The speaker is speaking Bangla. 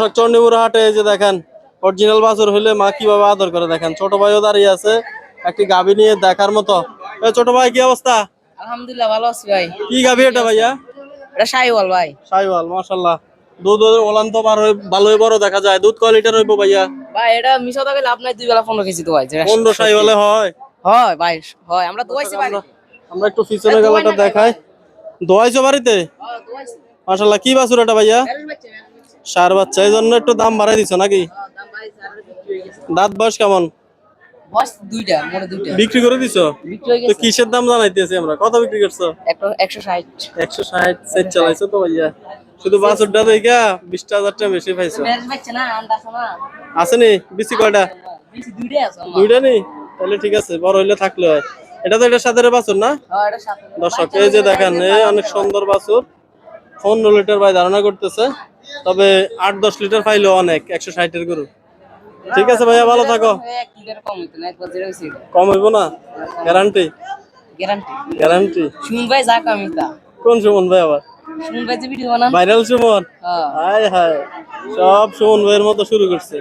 দর্শক চণ্ডীপুর হাটে এই যে দেখেন অরিজিনাল বাছুর হইলে মা কিভাবে আদর করে দেখেন। ছোট ভাইও দাঁড়িয়ে আছে একটি গাভী নিয়ে দেখার মতো। ছোট ভাই কি অবস্থা? আলহামদুলিল্লাহ ভালো আছি ভাই। কি গাভী এটা ভাইয়া? এটা শাহিওয়াল ভাই। শাহিওয়াল, মাশাআল্লাহ। দুধ ওলান তো ভালোই বড় দেখা যায়। দুধ কয় লিটার হইব ভাইয়া? ভাই এটা মিশা থাকে লাভ নাই, 2 বেলা 15 কেজি তো ভাই। 15 শাহিওয়ালে হয়? হয় ভাই, হয়। আমরা দোয়াইছি ভাই। আমরা একটু পিছনে গেলাটা দেখাই। দোয়াইছো বাড়িতে? হ্যাঁ দোয়াইছি। মাশাআল্লাহ। কি বাছুর এটা ভাইয়া? সার বাচ্চা, এই জন্য একটু দাম বাড়াই দিছো নাকি? দাম ভাই সারা বিক্রি হয়ে গেছে। দাঁত বয়স কেমন? বস দুইটা, মোরে দুইটা। বিক্রি করে দিছো? বিক্রি হয়ে তো গেছে। কিসের দাম জানাইতেছি আমরা? কত বিক্রি করছো? 160। 160 সেট চালাইছো তো ভাইয়া? শুধু বাছুরটা দেখা 20,000 টাকা বেশি পাইছো। বেশ বাচ্চা না, আন্ডা আছে না। আসেনি বিসি কয়টা? বেশি দুইটাই আছে আমার। দুইটা নেই? তাহলে ঠিক আছে, বড় হইলে থাকলে হয়। এটা তো এটার সাথে বাছুর না? হ্যাঁ এটা সাথে। দর্শক এই যে দেখেন এই অনেক সুন্দর বাছুর। 15 লিটার ভাই ধারণা করতেছে, তবে 8-10 লিটার পাইলো অনেক 160 এর গরু। ঠিক আছে ভাইয়া, ভালো থাকো। 1 লিটার কম হইতো না, একবার যেটা হইছে। কম হইব না? গ্যারান্টি? গ্যারান্টি। গ্যারান্টি। শুনুন ভাই যা কামিতা। কোন সুমন ভাই আবার? শুনুন ভাই যে ভিডিও বানান। ভাইরাল সুমন? হ্যাঁ। হায় হায়, সব সুমন ভাইয়ের মতো শুরু করছে।